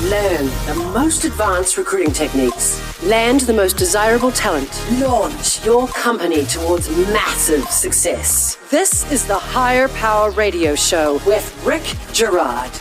Learn the most advanced recruiting techniques. Land the most desirable talent. Launch your company towards massive success. This is the Higher Power Radio Show with Rick Girard.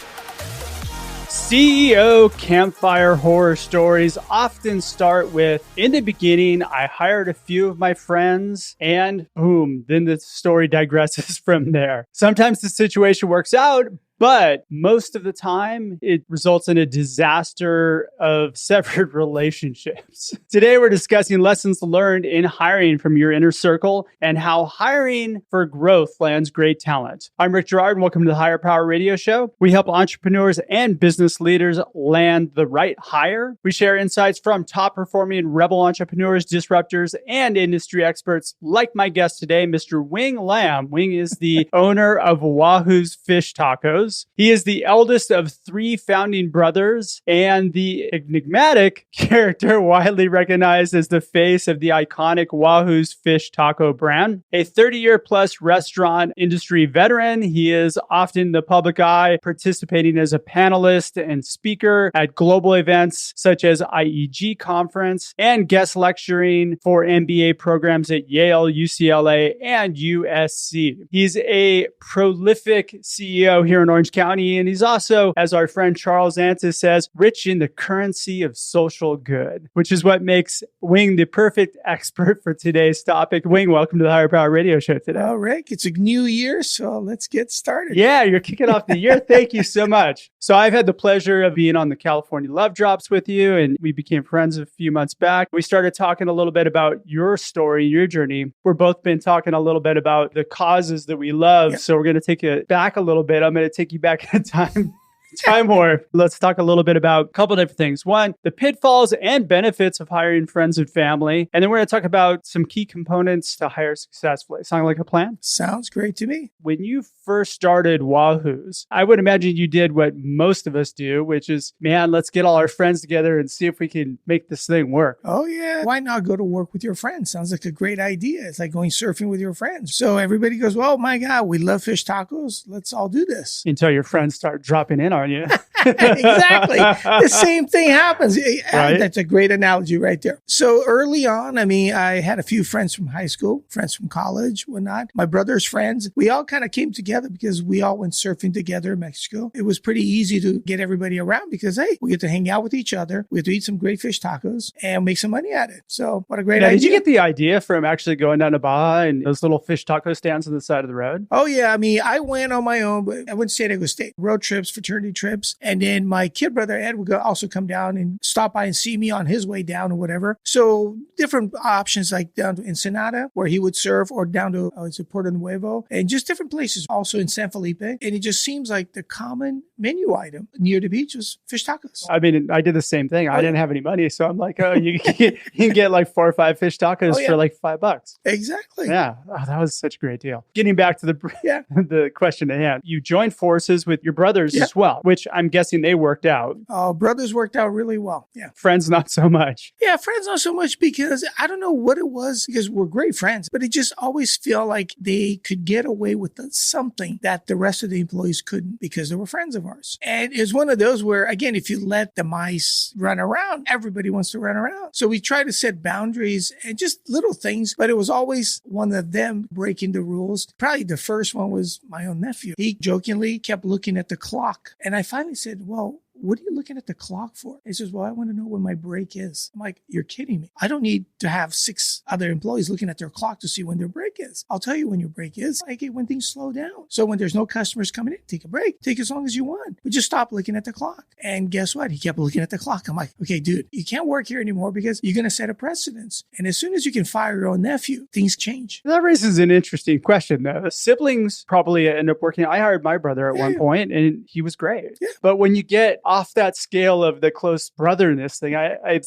CEO campfire horror stories often start with, in the beginning, I hired a few of my friends and boom, then the story digresses from there. Sometimes the situation works out, but most of the time, it results in a disaster of severed relationships. Today, we're discussing lessons learned in hiring from your inner circle and how hiring for growth lands great talent. I'm Rick Girard, and welcome to the Higher Power Radio Show. We help entrepreneurs and business leaders land the right hire. We share insights from top-performing rebel entrepreneurs, disruptors, and industry experts like my guest today, Mr. Wing Lam. Wing is the owner of Wahoo's Fish Tacos. He is the eldest of three founding brothers and the enigmatic character widely recognized as the face of the iconic Wahoo's Fish Taco brand. A 30-year plus restaurant industry veteran, he is often in the public eye, participating as a panelist and speaker at global events such as IEG Conference and guest lecturing for MBA programs at Yale, UCLA, and USC. He's a prolific CEO here in Orange County, and he's also, as our friend Charles Antis says, rich in the currency of social good, which is what makes Wing the perfect expert for today's topic. Wing, welcome to the Higher Power Radio Show today. Well, Rick, it's a new year, so let's get started. Yeah, you're kicking off the year. Thank you so much. So I've had the pleasure of being on the California Love Drops with you, and we became friends a few months back. We started talking a little bit about your story, your journey. We've both been talking a little bit about the causes that we love. Yeah. So we're going to take it back a little bit. I'm going to take you back in time warp. Let's talk a little bit about a couple of different things. One, the pitfalls and benefits of hiring friends and family. And then we're going to talk about some key components to hire successfully. Sound like a plan? Sounds great to me. When you first started Wahoo's, I would imagine you did what most of us do, which is, man, let's get all our friends together and see if we can make this thing work. Oh, yeah. Why not go to work with your friends? Sounds like a great idea. It's like going surfing with your friends. So everybody goes, well, my God, we love fish tacos. Let's all do this. Until your friends start dropping in on you. Exactly. The same thing happens. Right? That's a great analogy right there. So early on, I had a few friends from high school, friends from college, whatnot. My brother's friends, we all kind of came together because we all went surfing together in Mexico. It was pretty easy to get everybody around because, hey, we get to hang out with each other. We get to eat some great fish tacos and make some money at it. So what a great idea. Did you get the idea from actually going down to Baja and those little fish taco stands on the side of the road? Oh, yeah. I went on my own, but I went to San Diego State. Road trips, fraternity trips. And then my kid brother, Ed, would also come down and stop by and see me on his way down or whatever. So different options like down to Ensenada, where he would surf, or down to Puerto Nuevo, and just different places. Also in San Felipe. And it just seems like the common menu item near the beach was fish tacos. I did the same thing. I didn't have any money. So I'm like, oh, you can get like 4 or 5 fish tacos for like $5. Exactly. Yeah. Oh, that was such a great deal. Getting back to the question at hand. You joined forces with your brothers as well, which I'm guessing they worked out. Oh, brothers worked out really well. Yeah. Friends, not so much. Yeah, friends, not so much because I don't know what it was, because we're great friends, but it just always felt like they could get away with something that the rest of the employees couldn't because they were friends of ours. And it's one of those where, again, if you let the mice run around, everybody wants to run around. So we try to set boundaries and just little things, but it was always one of them breaking the rules. Probably the first one was my own nephew. He jokingly kept looking at the clock. And I finally said, well, what are you looking at the clock for? He says, well, I want to know when my break is. I'm like, you're kidding me. I don't need to have 6 other employees looking at their clock to see when their break is. I'll tell you when your break is. I get when things slow down. So when there's no customers coming in, take a break. Take as long as you want. But just stop looking at the clock. And guess what? He kept looking at the clock. I'm like, okay, dude, you can't work here anymore because you're going to set a precedence. And as soon as you can fire your own nephew, things change. That raises an interesting question, though. The siblings probably end up working. I hired my brother at one point, and he was great. Yeah. But when you get off that scale of the close brotherness thing,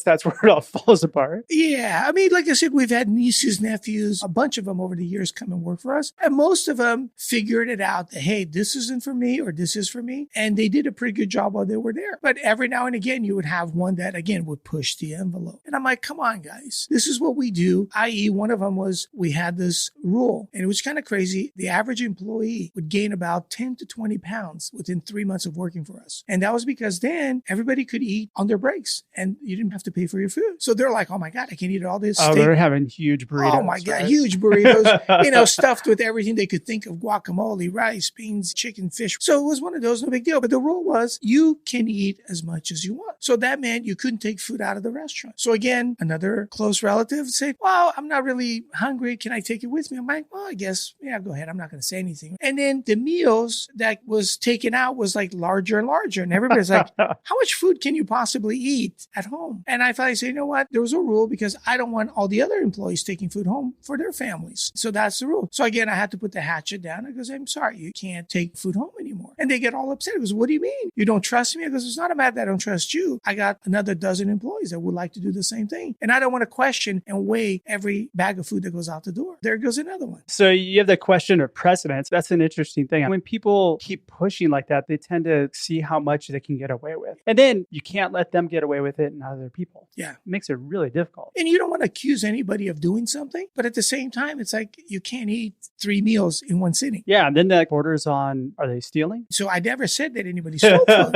that's where it all falls apart. Yeah. Like I said, we've had nieces, nephews, a bunch of them over the years come and work for us. And most of them figured it out that, hey, this isn't for me or this is for me. And they did a pretty good job while they were there. But every now and again, you would have one that, again, would push the envelope. And I'm like, come on, guys. This is what we do. I.e., one of them was we had this rule. And it was kind of crazy. The average employee would gain about 10 to 20 pounds within 3 months of working for us. And that was because because then everybody could eat on their breaks and you didn't have to pay for your food. So they're like, oh my God, I can eat all this steak. They're having huge burritos. Oh my God, right? huge burritos, stuffed with everything they could think of, guacamole, rice, beans, chicken, fish. So it was one of those, no big deal. But the rule was you can eat as much as you want. So that meant you couldn't take food out of the restaurant. So again, another close relative said, well, I'm not really hungry. Can I take it with me? I'm like, well, I guess, yeah, go ahead. I'm not going to say anything. And then the meals that was taken out was like larger and larger. And everybody's like, how much food can you possibly eat at home? And I finally said, you know what? There was a rule because I don't want all the other employees taking food home for their families. So that's the rule. So again, I had to put the hatchet down. I goes, I'm sorry, you can't take food home anymore. And they get all upset. He goes, what do you mean? You don't trust me? I goes, it's not a matter that I don't trust you. I got another dozen employees that would like to do the same thing. And I don't want to question and weigh every bag of food that goes out the door. There goes another one. So you have the question of precedence. That's an interesting thing. When people keep pushing like that, they tend to see how much they can get away with. And then you can't let them get away with it and other people. Yeah. It makes it really difficult. And you don't want to accuse anybody of doing something. But at the same time, it's like you can't eat 3 meals in one sitting. Yeah. And then that borders on, are they stealing? So I never said that anybody stole food.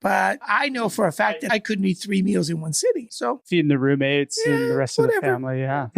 But I know for a fact that I couldn't eat 3 meals in one sitting. So feeding the roommates and the rest of the family. Yeah.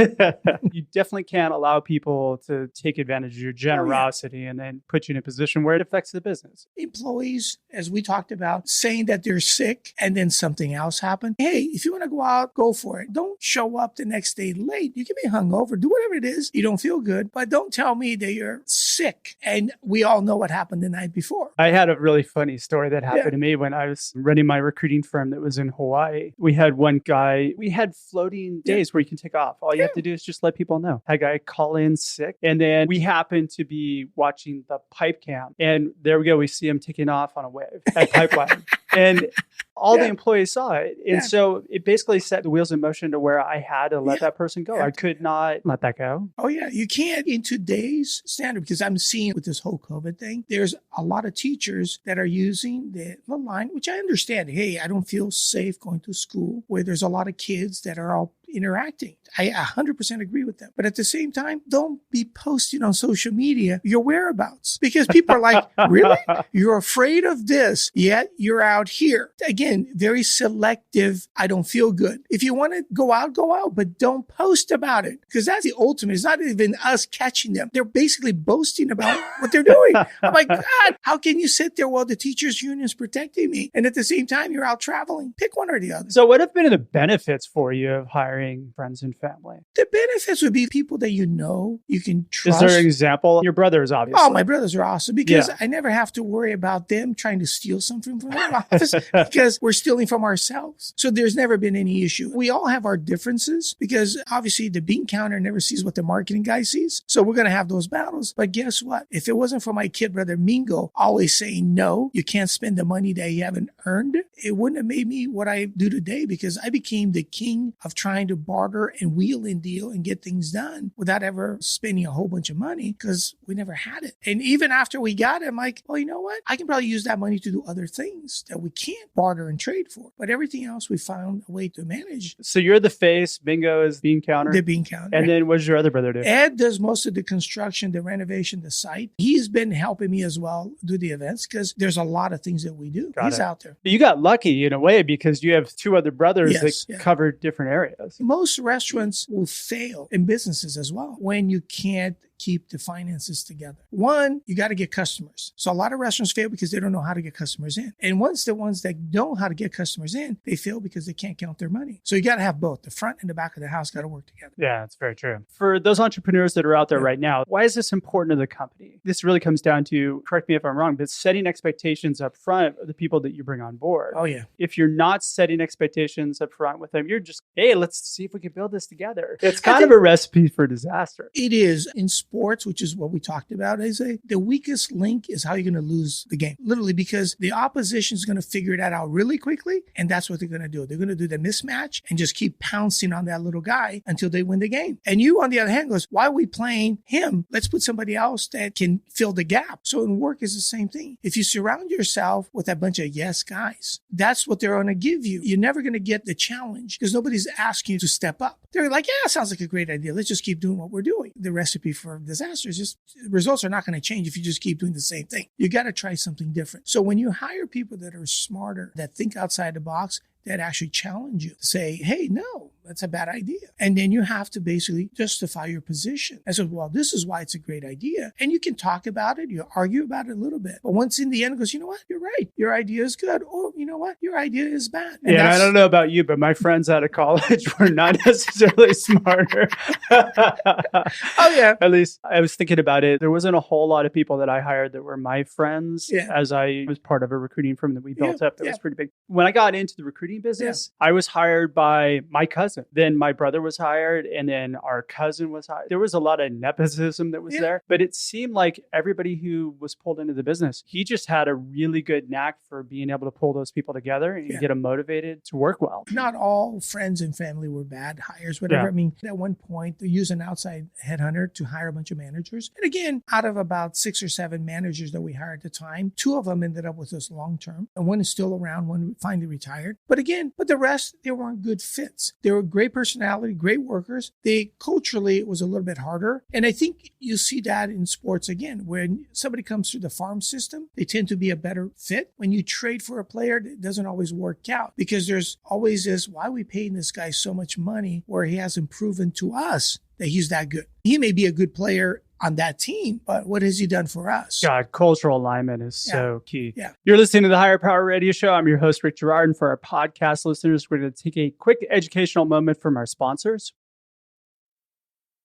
You definitely can't allow people to take advantage of your generosity and then put you in a position where it affects the business. Employees, as we talked about, saying that they're sick and then something else happened. Hey, if you want to go out, go for it. Don't show up the next day late. You can be hungover. Do whatever it is. You don't feel good. But don't tell me that you're sick. And we all know what happened the night before. I had a really funny story that happened to me when I was running my recruiting firm that was in Hawaii. We had one guy, we had floating days where you can take off. All you have to do is just let people know. Had a guy call in sick. And then we happened to be watching the pipe cam. And there we go. We see him taking off on a wave at pipeline. And all the employees saw it. And so it basically set the wheels in motion to where I had to let that person go. I could not let that go. Oh, yeah. You can't in today's standard, because I'm seeing with this whole COVID thing, there's a lot of teachers that are using the line, which I understand. Hey, I don't feel safe going to school where there's a lot of kids that are all interacting. I 100% agree with them. But at the same time, don't be posting on social media your whereabouts, because people are like, really? You're afraid of this, yet you're out here. Again, very selective. I don't feel good. If you want to go out, but don't post about it, because that's the ultimate. It's not even us catching them. They're basically boasting about what they're doing. I'm like, God, how can you sit there while the teachers union is protecting me? And at the same time, you're out traveling. Pick one or the other. So what have been the benefits for you of hiring friends and family? The benefits would be people that you know, you can trust. Is there an example? Your brothers, obviously. Oh, my brothers are awesome, because I never have to worry about them trying to steal something from their office, because we're stealing from ourselves. So there's never been any issue. We all have our differences, because obviously the bean counter never sees what the marketing guy sees. So we're going to have those battles. But guess what? If it wasn't for my kid brother Mingo always saying, no, you can't spend the money that you haven't earned, it wouldn't have made me what I do today, because I became the king of trying to barter and wheel and deal and get things done without ever spending a whole bunch of money, because we never had it. And even after we got it, I'm like, well, you know what? I can probably use that money to do other things that we can't barter and trade for. But everything else, we found a way to manage. So you're the face, Bingo is bean counter. The bean counter. And then what does your other brother do? Ed does most of the construction, the renovation, the site. He's been helping me as well do the events, because there's a lot of things that we do. He's out there. You got lucky in a way, because you have 2 other brothers that cover different areas. Most restaurants will fail, in businesses as well, when you can't keep the finances together. One, you got to get customers. So a lot of restaurants fail because they don't know how to get customers in. And once the ones that know how to get customers in, they fail because they can't count their money. So you got to have both. The front and the back of the house got to work together. Yeah, that's very true. For those entrepreneurs that are out there right now, why is this important to the company? This really comes down to, correct me if I'm wrong, but setting expectations up front of the people that you bring on board. Oh, yeah. If you're not setting expectations up front with them, you're just, hey, let's see if we can build this together. It's kind of a recipe for disaster. It is. In sports, which is what we talked about, the weakest link is how you're going to lose the game. Literally, because the opposition is going to figure that out really quickly. And that's what they're going to do. They're going to do the mismatch and just keep pouncing on that little guy until they win the game. And you, on the other hand, goes, why are we playing him? Let's put somebody else that can fill the gap. So in work is the same thing. If you surround yourself with a bunch of yes guys, that's what they're going to give you. You're never going to get the challenge, because nobody's asking you to step up. They're like, yeah, sounds like a great idea. Let's just keep doing what we're doing. The recipe for disasters. Just results are not going to change if you just keep doing the same thing. You got to try something different. So when you hire people that are smarter, that think outside the box, that actually challenge you to say, hey, no, that's a bad idea. And then you have to basically justify your position. I said, well, this is why it's a great idea. And you can talk about it, you argue about it a little bit. But once in the end, it goes, you know what? You're right. Your idea is good. Or you know what? Your idea is bad. And I don't know about you, but my friends out of college were not necessarily smarter. Oh, yeah. At least I was thinking about it. There wasn't a whole lot of people that I hired that were my friends as I was part of a recruiting firm that we built up that was pretty big. When I got into the recruiting business, I was hired by my cousin. Then my brother was hired, and then our cousin was hired. There was a lot of nepotism that was there, but it seemed like everybody who was pulled into the business, he just had a really good knack for being able to pull those people together and get them motivated to work well. Not all friends and family were bad hires, whatever. I mean, at one point, they used an outside headhunter to hire a bunch of managers. And again, out of about 6 or 7 managers that we hired at the time, 2 of them ended up with us long term, and one is still around, one finally retired. But the rest, they weren't good fits. They were great personality, great workers. Culturally, it was a little bit harder. And I think you see that in sports again. When somebody comes through the farm system, they tend to be a better fit. When you trade for a player, it doesn't always work out because there's always this, why are we paying this guy so much money where he hasn't proven to us that he's that good? He may be a good player on that team, but what has he done for us? God, cultural alignment is so key. Yeah. You're listening to the Higher Power Radio Show. I'm your host, Rick Girard, and for our podcast listeners, we're going to take a quick educational moment from our sponsors.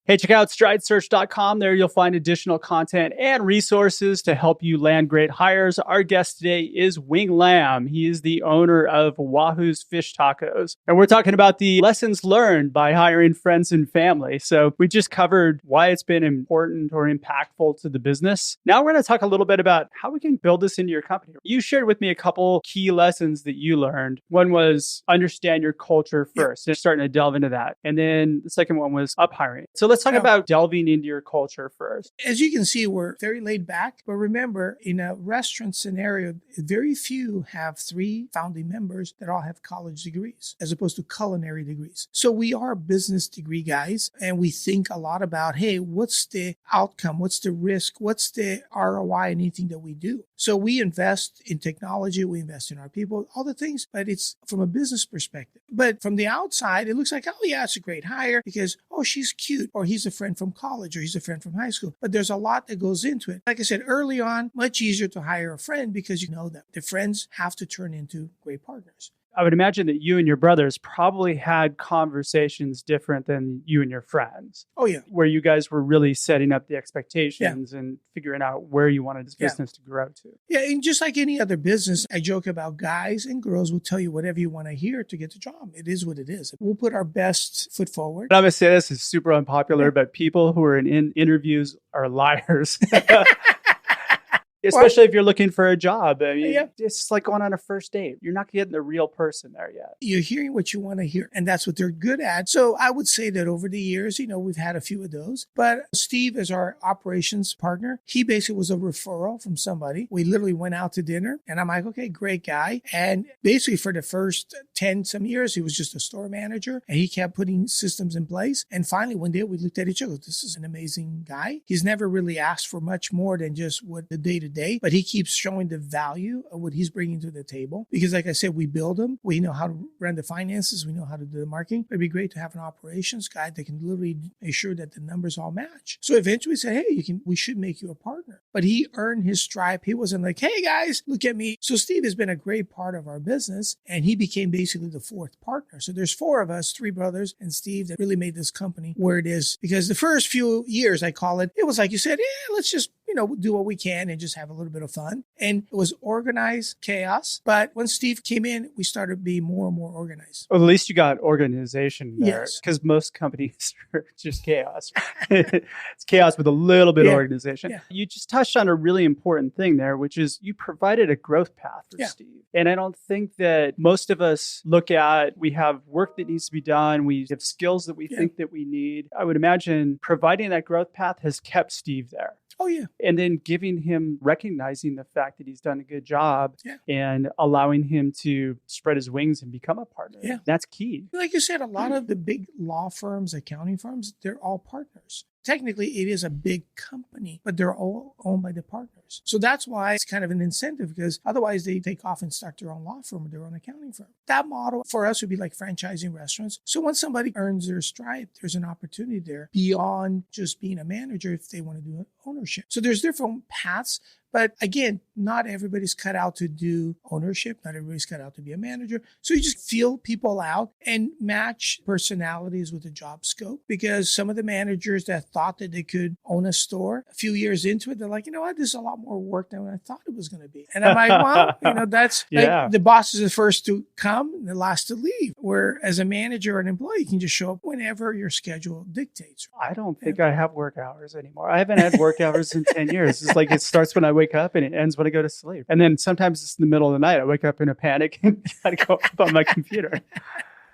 Hey, check out stridesearch.com. There you'll find additional content and resources to help you land great hires. Our guest today is Wing Lam. He is the owner of Wahoo's Fish Tacos. And we're talking about the lessons learned by hiring friends and family. So we just covered why it's been important or impactful to the business. Now we're going to talk a little bit about how we can build this into your company. You shared with me a couple key lessons that you learned. One was understand your culture first and starting to delve into that. And then the second one was up hiring. So let's talk about delving into your culture first. As you can see, we're very laid back. But remember, in a restaurant scenario, very few have 3 founding members that all have college degrees, as opposed to culinary degrees. So we are business degree guys, and we think a lot about, hey, what's the outcome? What's the risk? What's the ROI in anything that we do? So we invest in technology, we invest in our people, all the things, but it's from a business perspective. But from the outside, it looks like, oh yeah, it's a great hire because, oh, she's cute, or he's a friend from college, or he's a friend from high school. But there's a lot that goes into it. Like I said, early on, much easier to hire a friend because you know that the friends have to turn into great partners. I would imagine that you and your brothers probably had conversations different than you and your friends. Oh, yeah. Where you guys were really setting up the expectations and figuring out where you wanted this business to grow to. Yeah, and just like any other business, I joke about guys and girls will tell you whatever you want to hear to get the job. It is what it is. We'll put our best foot forward. And I'm going to say this is super unpopular, but people who are in interviews are liars. Especially if you're looking for a job. I mean, it's like going on a first date. You're not getting the real person there yet. You're hearing what you want to hear, and that's what they're good at. So I would say that over the years, we've had a few of those. But Steve, as our operations partner, he basically was a referral from somebody. We literally went out to dinner, and I'm like, okay, great guy. And basically for the first 10 some years, he was just a store manager, and he kept putting systems in place. And finally, one day we looked at each other. This is an amazing guy. He's never really asked for much more than just what the day-to-day, but he keeps showing the value of what he's bringing to the table. Because like I said, we build him. We know how to run the finances. We know how to do the marketing. It'd be great to have an operations guy that can literally make sure that the numbers all match. So eventually we said, hey, we should make you a partner. But he earned his stripe. He wasn't like, hey guys, look at me. So Steve has been a great part of our business, and he became basically the 4th partner. So there's 4 of us, 3 brothers and Steve, that really made this company where it is. Because the first few years, I call it was like you said, let's just do what we can and just have a little bit of fun. And it was organized chaos. But when Steve came in, we started being more and more organized. Well, at least you got organization there. Yes. Because most companies are just chaos. It's chaos with a little bit of organization. Yeah. You just touched on a really important thing there, which is you provided a growth path for Steve. And I don't think that most of us look at, we have work that needs to be done. We have skills that we think that we need. I would imagine providing that growth path has kept Steve there. Oh, yeah. And then giving him, recognizing the fact that he's done a good job and allowing him to spread his wings and become a partner. Yeah. That's key. Like you said, a lot of the big law firms, accounting firms, they're all partners. technically it is a big company, but they're all owned by the partners. So that's why it's kind of an incentive, because otherwise they take off and start their own law firm or their own accounting firm. That model for us would be like franchising restaurants. So once somebody earns their stripe, there's an opportunity there beyond just being a manager if they want to do ownership. So there's different paths. But again, not everybody's cut out to do ownership. Not everybody's cut out to be a manager. So you just feel people out and match personalities with the job scope. Because some of the managers that thought that they could own a store, a few years into it, they're like, you know what, this is a lot more work than I thought it was going to be. And I'm like, well, that's like the boss is the first to come and the last to leave. Where as a manager or an employee, you can just show up whenever your schedule dictates. I don't think I have work hours anymore. I haven't had work hours in 10 years. It's like it starts when I wake up and it ends when I go to sleep. And then sometimes it's in the middle of the night. I wake up in a panic and I go up on my computer.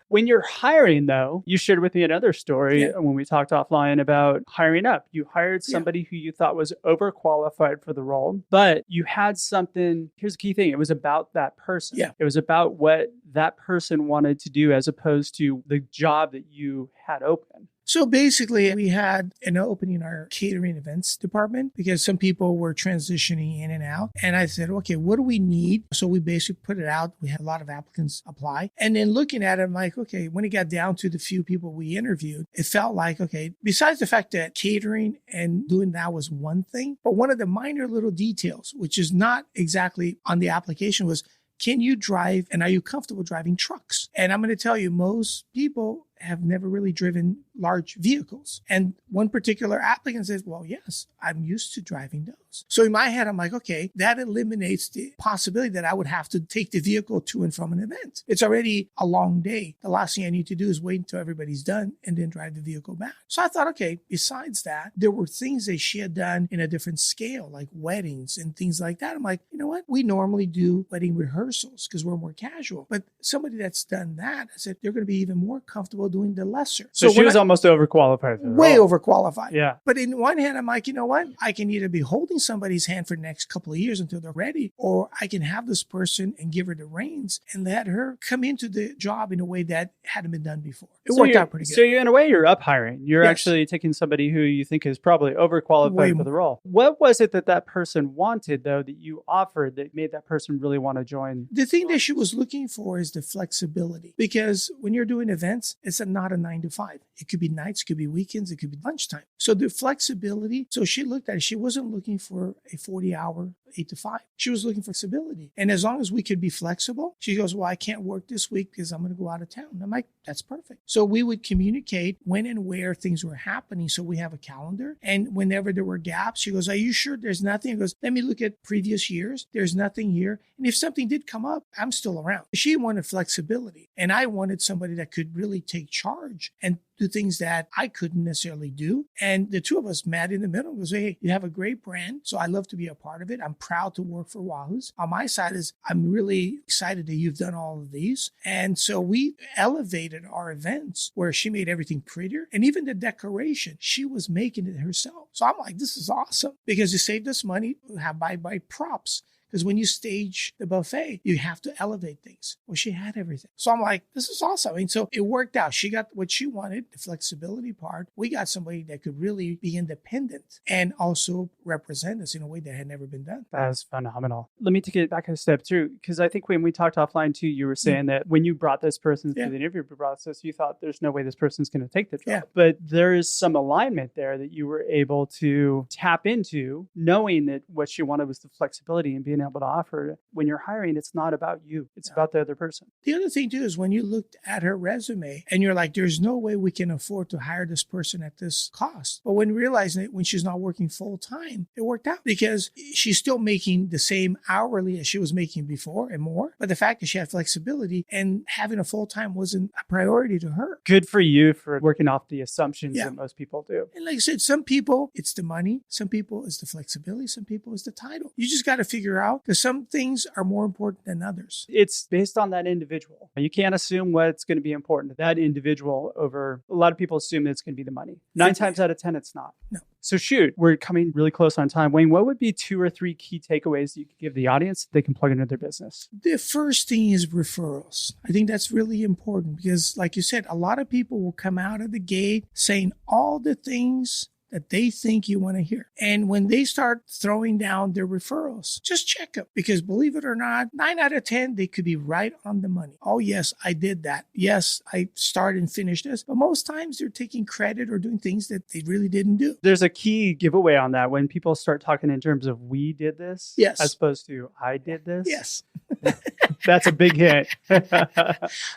When you're hiring, though, you shared with me another story when we talked offline about hiring up. You hired somebody who you thought was overqualified for the role, but you had something. Here's the key thing. It was about that person. Yeah. It was about what that person wanted to do as opposed to the job that you had open. So basically, we had an opening in our catering events department because some people were transitioning in and out. And I said, okay, what do we need? So we basically put it out. We had a lot of applicants apply. And then looking at it, I'm like, okay, when it got down to the few people we interviewed, it felt like, okay, besides the fact that catering and doing that was one thing, but one of the minor little details, which is not exactly on the application, was, can you drive and are you comfortable driving trucks? And I'm going to tell you, most people have never really driven large vehicles. And one particular applicant says, well, yes, I'm used to driving those. So in my head, I'm like, okay, that eliminates the possibility that I would have to take the vehicle to and from an event. It's already a long day. The last thing I need to do is wait until everybody's done and then drive the vehicle back. So I thought, okay, besides that, there were things that she had done in a different scale, like weddings and things like that. I'm like, you know what? We normally do wedding rehearsals because we're more casual. But somebody that's done that, I said, they're going to be even more comfortable doing the lesser. So she was almost overqualified. Way overqualified. Yeah. But in one hand, I'm like, you know what? I can either be holding somebody's hand for the next couple of years until they're ready, or I can have this person and give her the reins and let her come into the job in a way that hadn't been done before. It worked out pretty good. So in a way, you're up hiring. You're actually taking somebody who you think is probably overqualified for the role. What was it that person wanted, though, that you offered that made that person really want to join? The thing that she was looking for is the flexibility. Because when you're doing events, it's not a 9 to 5. It could be nights, it could be weekends, it could be lunchtime. So the flexibility. So she looked at it. She wasn't looking for a 40-hour 8 to 5. She was looking for flexibility. And as long as we could be flexible, she goes, well, I can't work this week because I'm going to go out of town. And I'm like, that's perfect. So we would communicate when and where things were happening. So we have a calendar. And whenever there were gaps, she goes, are you sure there's nothing? He goes, let me look at previous years. There's nothing here. And if something did come up, I'm still around. She wanted flexibility. And I wanted somebody that could really take charge and do things that I couldn't necessarily do. And the two of us met in the middle and goes, hey, you have a great brand. So I love to be a part of it. I'm proud to work for Wahoo's. On my side is I'm really excited that you've done all of these. And so we elevated our events where she made everything prettier. And even the decoration, she was making it herself. So I'm like, this is awesome because you saved us money. Have buy props. Because when you stage the buffet, you have to elevate things. Well, she had everything. So I'm like, this is awesome. I mean, so it worked out. She got what she wanted, the flexibility part. We got somebody that could really be independent and also represent us in a way that had never been done. That's phenomenal. Let me take it back a step too, because I think when we talked offline too, you were saying that when you brought this person through the interview process, you thought there's no way this person's going to take the job. Yeah. But there is some alignment there that you were able to tap into, knowing that what she wanted was the flexibility and being able to offer. When you're hiring, it's not about you. It's about the other person. The other thing too is when you looked at her resume and you're like, there's no way we can afford to hire this person at this cost. But when realizing it, when she's not working full time, it worked out because she's still making the same hourly as she was making before and more. But the fact that she had flexibility and having a full time wasn't a priority to her. Good for you for working off the assumptions that most people do. And like I said, some people, it's the money. Some people, it's the flexibility. Some people, it's the title. You just got to figure out because some things are more important than others. It's based on that individual. You can't assume what's going to be important to that individual over, a lot of people assume that it's going to be the money. 9 times out of 10, it's not. No. So shoot, we're coming really close on time. Wayne, what would be 2 or 3 key takeaways you could give the audience that they can plug into their business? The first thing is referrals. I think that's really important because like you said, a lot of people will come out of the gate saying all the things that they think you want to hear. And when they start throwing down their referrals, just check them, because believe it or not, 9 out of 10, they could be right on the money. Oh, yes, I did that. Yes, I started and finished this. But most times they're taking credit or doing things that they really didn't do. There's a key giveaway on that when people start talking in terms of we did this, yes, as opposed to I did this. Yes. That's a big hint.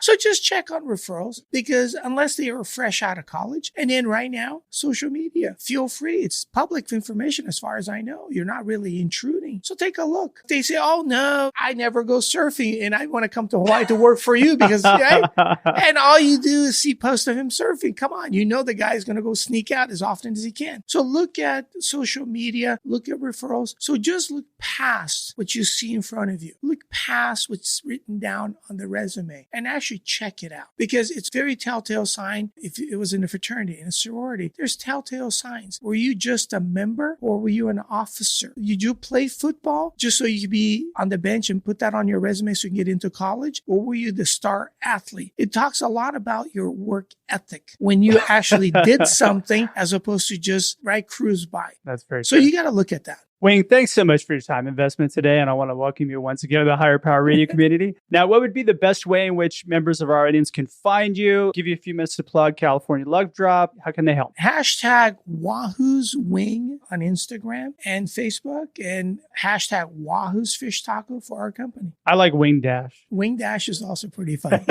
So just check on referrals, because unless they are fresh out of college, and then right now, social media, feel free. It's public information as far as I know. You're not really intruding. So take a look. They say, oh no, I never go surfing and I want to come to Hawaii to work for you because, right? And all you do is see posts of him surfing. Come on. You know the guy's going to go sneak out as often as he can. So look at social media, look at referrals. So just look past what you see in front of you. Look past what's written down on the resume and actually check it out, because it's very telltale sign. If it was in a fraternity, in a sorority, there's telltale signs. Were you just a member or were you an officer? Did you play football just so you could be on the bench and put that on your resume so you can get into college? Or were you the star athlete? It talks a lot about your work ethic when you actually did something as opposed to just cruise by. That's very So true. you got to look at that. Wayne, thanks so much for your time investment today, and I want to welcome you once again to the Higher Power Radio community. Now, what would be the best way in which members of our audience can find you? Give you a few minutes to plug California Love Drop. How can they help? Hashtag Wahoo's Wing on Instagram and Facebook, and hashtag Wahoo's Fish Taco for our company. I like Wing Dash. Wing Dash is also pretty funny.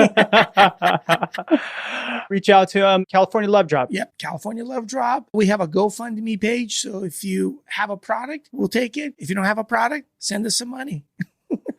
Reach out to California Love Drop. Yep, California Love Drop. We have a GoFundMe page, so if you have a product, we'll take it. If you don't have a product, send us some money.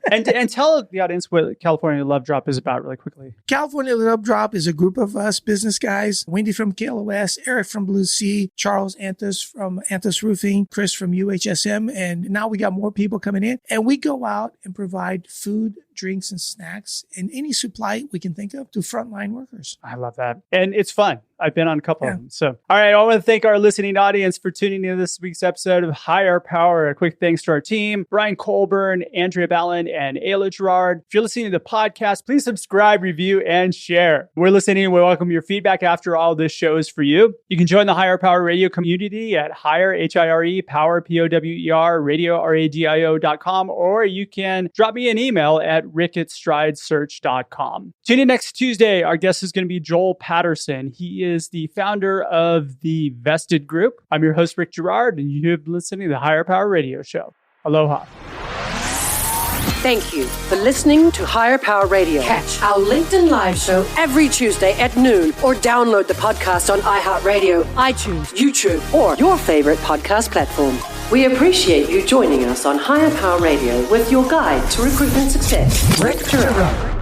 And tell the audience what California Love Drop is about really quickly. California Love Drop is a group of us business guys. Wendy from KLOS, Eric from Blue Sea, Charles Antis from Antis Roofing, Chris from UHSM. And now we got more people coming in. And we go out and provide food, drinks, and snacks and any supply we can think of to frontline workers. I love that. And it's fun. I've been on a couple of them. So, all right. I want to thank our listening audience for tuning in to this week's episode of Higher Power. A quick thanks to our team, Brian Colburn, Andrea Ballin, and Ayla Gerard. If you're listening to the podcast, please subscribe, review, and share. We're listening and we welcome your feedback after all this show is for you. You can join the Higher Power Radio community at Higher, H-I-R-E, Power, P-O-W-E-R, Radio, R-A-D-I-O.com, or you can drop me an email at rick@stridesearch.com. Tune in next Tuesday. Our guest is going to be Joel Patterson. He is the founder of the Vested Group. I'm your host, Rick Gerard, and you've been listening to the Higher Power Radio Show. Aloha. Thank you for listening to Higher Power Radio. Catch our LinkedIn Live show every Tuesday at noon, or download the podcast on iHeartRadio, iTunes, YouTube, or your favorite podcast platform. We appreciate you joining us on Higher Power Radio with your guide to recruitment success, Rick Gerard.